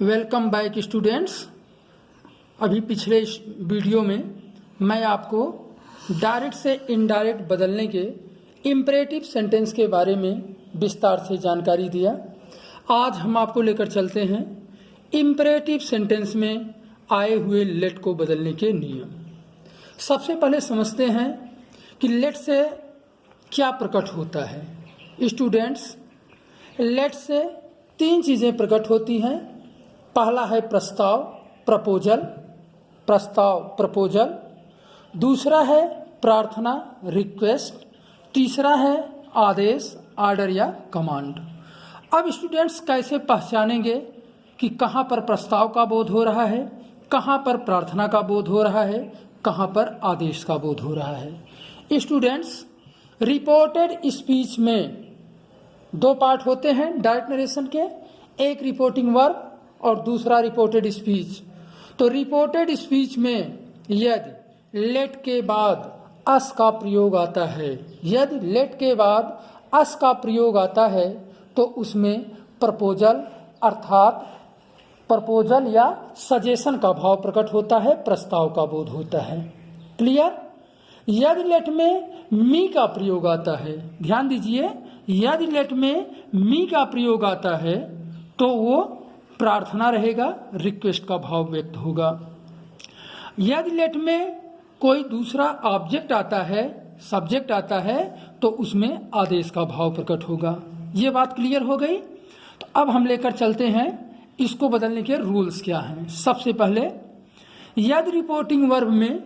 Welcome back students. अभी पिछले video में मैं आपको डायरेक्ट से इनडायरेक्ट बदलने के इम्परेटिव सेंटेंस के बारे में विस्तार से जानकारी दिया। आज हम आपको लेकर चलते हैं इम्परेटिव सेंटेंस में आए हुए लेट को बदलने के नियम। सबसे पहले समझते हैं कि लेट से क्या प्रकट होता है। स्टूडेंट्स, लेट से तीन चीज़ें प्रकट होती हैं। पहला है प्रस्ताव, प्रपोजल। दूसरा है प्रार्थना, रिक्वेस्ट। तीसरा है आदेश, ऑर्डर या कमांड। अब स्टूडेंट्स कैसे पहचानेंगे कि कहाँ पर प्रस्ताव का बोध हो रहा है, कहाँ पर प्रार्थना का बोध हो रहा है, कहाँ पर आदेश का बोध हो रहा है। स्टूडेंट्स, रिपोर्टेड स्पीच में दो पार्ट होते हैं डायरेक्ट नरेशन के, एक रिपोर्टिंग वर्ब और दूसरा रिपोर्टेड स्पीच। तो रिपोर्टेड स्पीच में यदि लेट के बाद अस का प्रयोग आता है, यदि लेट के बाद अस का प्रयोग आता है तो उसमें प्रपोजल अर्थात प्रपोजल या सजेशन का भाव प्रकट होता है, प्रस्ताव का बोध होता है। क्लियर? यदि लेट में मी का प्रयोग आता है, ध्यान दीजिए, यदि लेट में मी का प्रयोग आता है तो वो प्रार्थना रहेगा, रिक्वेस्ट का भाव व्यक्त होगा। यदि लेट में कोई दूसरा ऑब्जेक्ट आता है, सब्जेक्ट आता है, तो उसमें आदेश का भाव प्रकट होगा। ये बात क्लियर हो गई। तो अब हम लेकर चलते हैं इसको बदलने के रूल्स क्या हैं। सबसे पहले, यदि रिपोर्टिंग वर्ब में,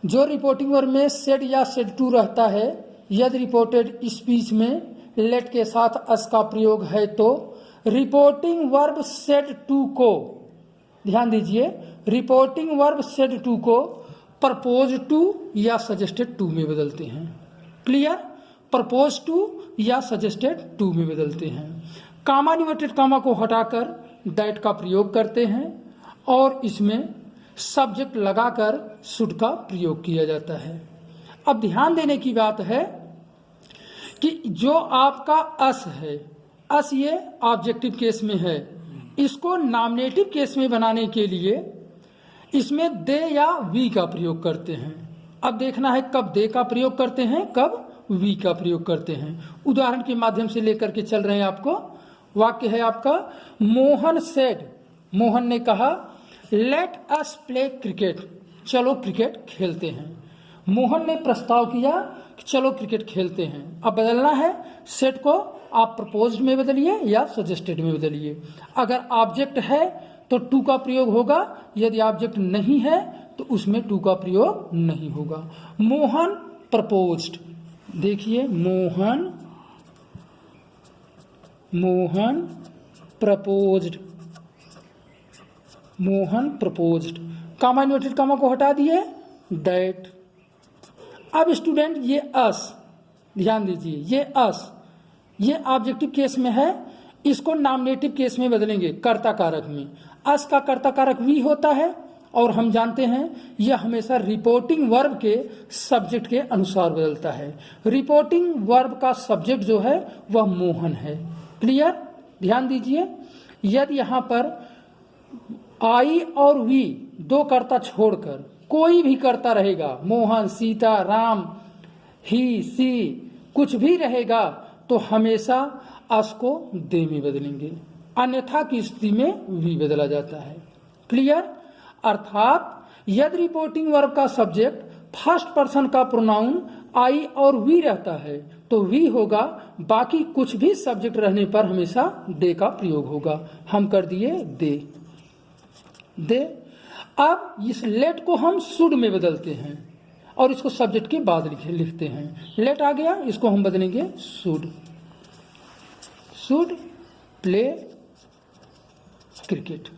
जो रिपोर्टिंग वर्ब में सेड या सेड टू रहता है, यदि रिपोर्टेड स्पीच में लेट के साथ अस का प्रयोग है तो रिपोर्टिंग वर्ब सेड टू को, ध्यान दीजिए, रिपोर्टिंग वर्ब सेड टू को प्रपोज टू या सजेस्टेड टू में बदलते हैं। क्लियर? प्रपोज टू या सजेस्टेड टू में बदलते हैं। कामा इन्वर्टेड कामा को हटाकर दैट का प्रयोग करते हैं और इसमें सब्जेक्ट लगाकर शुड का प्रयोग किया जाता है। अब ध्यान देने की बात है कि जो आपका अस है, अस ये ऑब्जेक्टिव केस में है, इसको नॉमिनेटिव केस में बनाने के लिए इसमें दे या वी का प्रयोग करते हैं। अब देखना है कब दे का प्रयोग करते हैं, कब वी का प्रयोग करते हैं। उदाहरण के माध्यम से लेकर के चल रहे हैं आपको। वाक्य है आपका, मोहन सेड, मोहन ने कहा, लेट अस प्ले क्रिकेट, चलो क्रिकेट खेलते हैं। मोहन ने प्रस्ताव किया कि चलो क्रिकेट खेलते हैं। अब बदलना है, सेट को आप प्रपोज्ड में बदलिए या सजेस्टेड में बदलिए। अगर ऑब्जेक्ट है तो टू का प्रयोग होगा, यदि ऑब्जेक्ट नहीं है तो उसमें टू का प्रयोग नहीं होगा। मोहन प्रपोज्ड, देखिए, मोहन प्रपोज्ड, कामा इन्वर्टेड कामा को हटा दिए, दैट। अब स्टूडेंट, ये अस, ध्यान दीजिए, ये अस, ये ऑब्जेक्टिव केस में है, इसको नॉमिनेटिव केस में बदलेंगे, कर्ता कारक में। अस का कर्ता कारक वी होता है और हम जानते हैं यह हमेशा रिपोर्टिंग वर्ब के सब्जेक्ट के अनुसार बदलता है। रिपोर्टिंग वर्ब का सब्जेक्ट जो है वह मोहन है। क्लियर? ध्यान दीजिए, यदि यहाँ पर आई और वी दो कर्ता छोड़कर कोई भी कर्ता रहेगा, मोहन, सीता, राम, ही, सी, कुछ भी रहेगा, तो हमेशा अस को दे में बदलेंगे, अन्यथा की स्थिति में वी बदला जाता है। क्लियर? अर्थात यदि रिपोर्टिंग वर्ब का सब्जेक्ट फर्स्ट पर्सन का प्रोनाउन आई और वी रहता है तो वी होगा, बाकी कुछ भी सब्जेक्ट रहने पर हमेशा दे का प्रयोग होगा। हम कर दिए दे। अब इस लेट को हम शुड में बदलते हैं और इसको सब्जेक्ट के बाद लिखते हैं। लेट आ गया, इसको हम बदलेंगे should play cricket.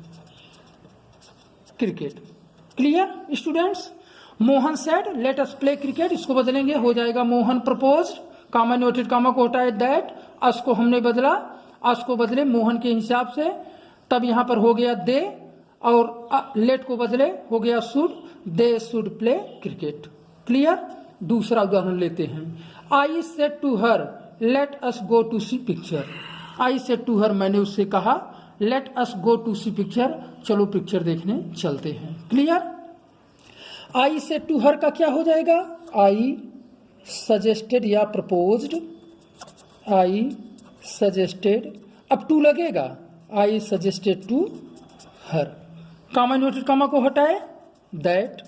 Clear students? Mohan said let us play cricket, इसको बदलेंगे, हो जाएगा मोहन प्रपोज्ड, कामा इन्वर्टेड कामा को हटाए दैट, अस को हमने बदला, अस को बदले मोहन के हिसाब से, तब यहां पर हो गया दे, और लेट को बदले हो गया should, they should play cricket. Clear? दूसरा उदाहरण लेते हैं। I said to her let us go to see picture. I said to her, मैंने उससे कहा let us go to see picture, चलो पिक्चर देखने चलते हैं। क्लियर। आई से टू हर का क्या हो जाएगा? आई सजेस्टेड या प्रपोज्ड, आई सजेस्टेड, अब टू लगेगा, I suggested to her, comma inverted comma को हटाए, दैट।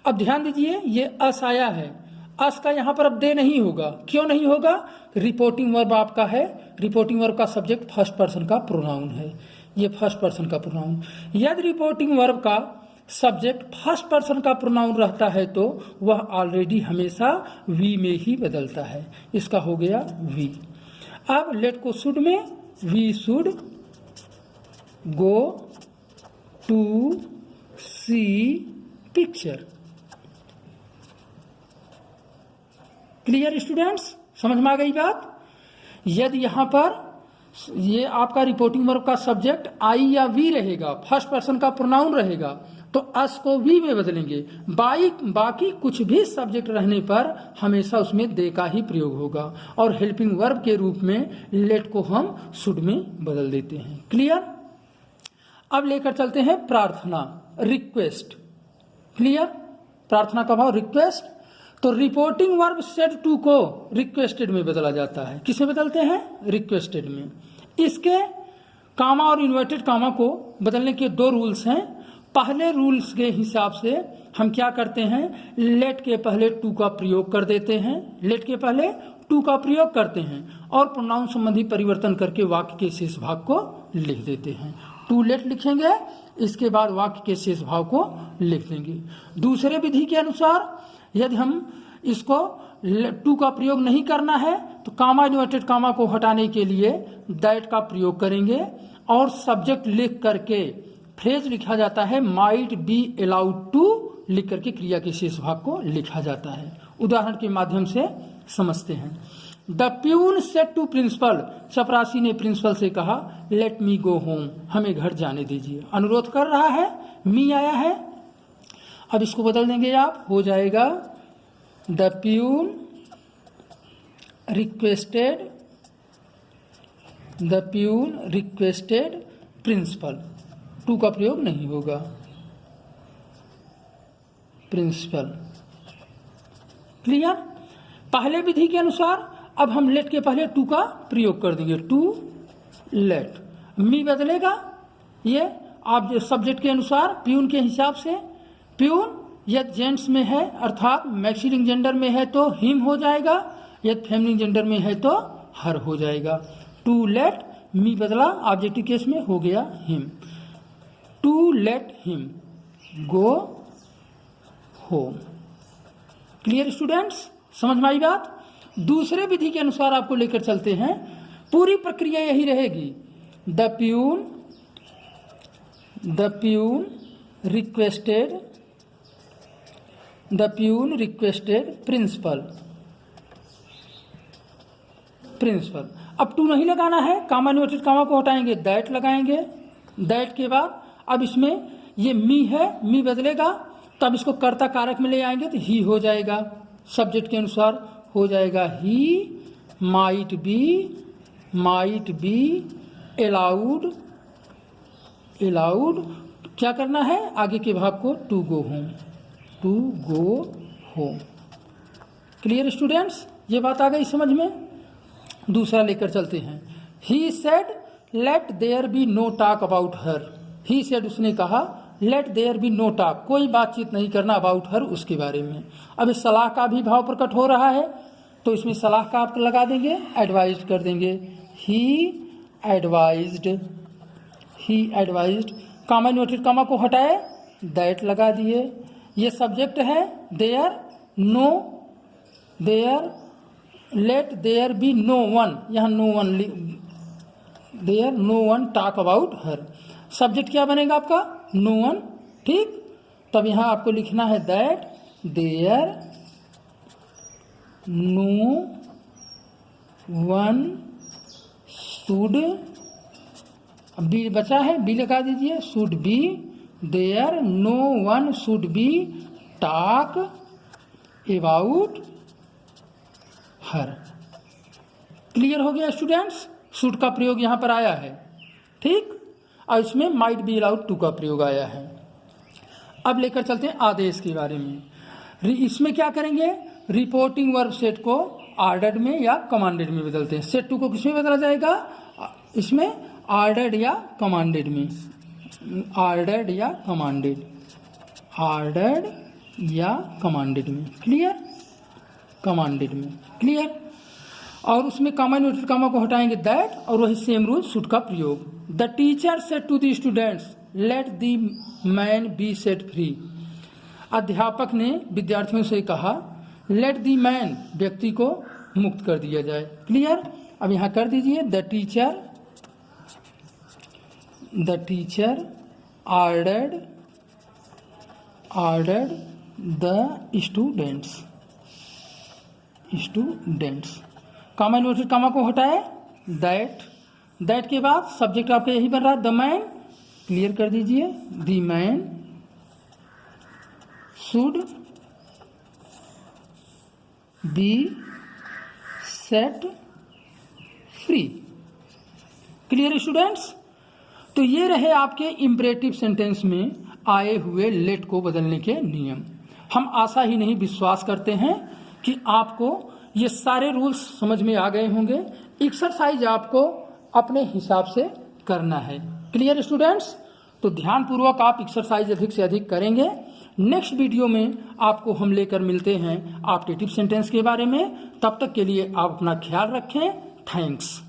अब ध्यान दीजिए ये अस आया है, अस का यहां पर अब दे नहीं होगा। क्यों नहीं होगा? रिपोर्टिंग वर्ब आपका है, रिपोर्टिंग वर्ब का सब्जेक्ट फर्स्ट पर्सन का प्रोनाउन है, ये फर्स्ट पर्सन का प्रोनाउन। यदि रिपोर्टिंग वर्ब का सब्जेक्ट फर्स्ट पर्सन का प्रोनाउन रहता है तो वह ऑलरेडी हमेशा वी में ही बदलता है, इसका हो गया वी। अब लेट को शुड में, we should go to see picture. Clear students, समझ में आ गई बात। यदि यहां पर ये आपका रिपोर्टिंग वर्ब का सब्जेक्ट आई या वी रहेगा, फर्स्ट पर्सन का प्रोनाउन रहेगा, तो अस को वी में बदलेंगे। बाकी कुछ भी सब्जेक्ट रहने पर हमेशा उसमें दे का ही प्रयोग होगा, और हेल्पिंग वर्ब के रूप में लेट को हम शुड में बदल देते हैं। क्लियर। अब लेकर चलते हैं प्रार्थना, रिक्वेस्ट। क्लियर। प्रार्थना का भाव रिक्वेस्ट, तो रिपोर्टिंग वर्ब सेड टू को रिक्वेस्टेड में बदला जाता है। किसे बदलते हैं? रिक्वेस्टेड में। इसके कामा और इन्वर्टेड कामा को बदलने के दो रूल्स हैं। पहले रूल्स के हिसाब से हम क्या करते हैं, लेट के पहले टू का प्रयोग कर देते हैं, लेट के पहले टू का प्रयोग करते हैं और प्रोनाउन संबंधी परिवर्तन करके वाक्य के शेष भाग को लिख देते हैं। टू लेट लिखेंगे, इसके बाद वाक्य के शेष भाव को लिख देंगे। दूसरे विधि के अनुसार यदि हम इसको टू का प्रयोग नहीं करना है तो कामा इन्वर्टेड कामा को हटाने के लिए दैट का प्रयोग करेंगे और सब्जेक्ट लिख करके फ्रेज लिखा जाता है, माइट बी अलाउड टू लिख करके क्रिया के शेष भाग को लिखा जाता है। उदाहरण के माध्यम से समझते हैं। The peon said to principal, चपरासी ने प्रिंसिपल से कहा लेट मी गो होम, हमें घर जाने दीजिए। अनुरोध कर रहा है, मी आया है। अब इसको बदल देंगे आप, हो जाएगा the peon requested principal, to का प्रयोग नहीं होगा, प्रिंसिपल। क्लियर। पहले विधि के अनुसार अब हम लेट के पहले टू का प्रयोग कर देंगे, टू लेट। मी बदलेगा, ये आप जो सब्जेक्ट के अनुसार प्यून के हिसाब से, प्यून यदि जेंट्स में है अर्थात मैक्सिलिंग जेंडर में है तो हिम हो जाएगा, यदि फेमिनिन जेंडर में है तो हर हो जाएगा। टू लेट, मी बदला, ऑब्जेक्टिव केस में हो गया him. To let him go home. Clear students, समझ में आई बात। दूसरे विधि के अनुसार आपको लेकर चलते हैं, पूरी प्रक्रिया यही रहेगी। The peon requested principal. अब टू नहीं लगाना है, कामा इन्वर्टेड कामा को हटाएंगे, दैट लगाएंगे। दैट के बाद अब इसमें ये मी है, मी बदलेगा, तब इसको कर्ता कारक में ले आएंगे तो ही हो जाएगा। सब्जेक्ट के अनुसार हो जाएगा ही माइट बी अलाउड। क्या करना है, आगे के भाग को to go home. Clear students, ये बात आ गई समझ में। दूसरा लेकर चलते हैं। He said let there be no talk about her. He said, उसने कहा, let there be no talk, कोई बातचीत नहीं करना, अबाउट हर, उसके बारे में। अब इस सलाह का भी भाव प्रकट हो रहा है तो इसमें सलाह का आप लगा देंगे, एडवाइज्ड कर देंगे। ही एडवाइज्ड, कामा इन्वर्टेड कामा को हटाए, दैट लगा दिए। ये सब्जेक्ट है, there let there be no one, यहाँ no one talk about her. Subject क्या बनेगा आपका, नो वन। ठीक, तब यहाँ आपको लिखना है that there no one should, be बचा है, बी लगा दीजिए, should be, there no one should be talk about her. Clear हो गया स्टूडेंट्स, शुड का प्रयोग यहां पर आया है। ठीक, और इसमें माइट बी अलाउड टू का प्रयोग आया है। अब लेकर चलते हैं आदेश के बारे में। इसमें क्या करेंगे, रिपोर्टिंग वर्ब सेट को ऑर्डर्ड में या कमांडेड में बदलते हैं। सेट टू को किसमें बदला जाएगा, इसमें ऑर्डर्ड या कमांडेड में, ऑर्डर्ड या कमांडेड, ऑर्डर्ड या कमांडेड में, क्लियर, कमांडेड में, क्लियर। और उसमें कॉमा इन्वर्टेड कॉमा को हटाएंगे दैट, और वही सेम रूल शुड का प्रयोग। The teacher said to the students let the man be set free. अध्यापक ने विद्यार्थियों से कहा लेट द मैन, व्यक्ति को मुक्त कर दिया जाए, क्लियर। अब यहां कर दीजिए the teacher ordered the students, comma inverted comma को हटाए दैट के बाद सब्जेक्ट आपका यही बन रहा है द मैन, क्लियर कर दीजिए the man should be set free, clear students. तो ये रहे आपके इम्परेटिव सेंटेंस में आए हुए लेट को बदलने के नियम। हम आशा ही नहीं विश्वास करते हैं कि आपको ये सारे रूल्स समझ में आ गए होंगे। एक्सरसाइज आपको अपने हिसाब से करना है, क्लियर स्टूडेंट्स। तो ध्यानपूर्वक आप एक्सरसाइज अधिक से अधिक करेंगे। नेक्स्ट वीडियो में आपको हम लेकर मिलते हैं ऑप्टेटिव सेंटेंस के बारे में। तब तक के लिए आप अपना ख्याल रखें। थैंक्स।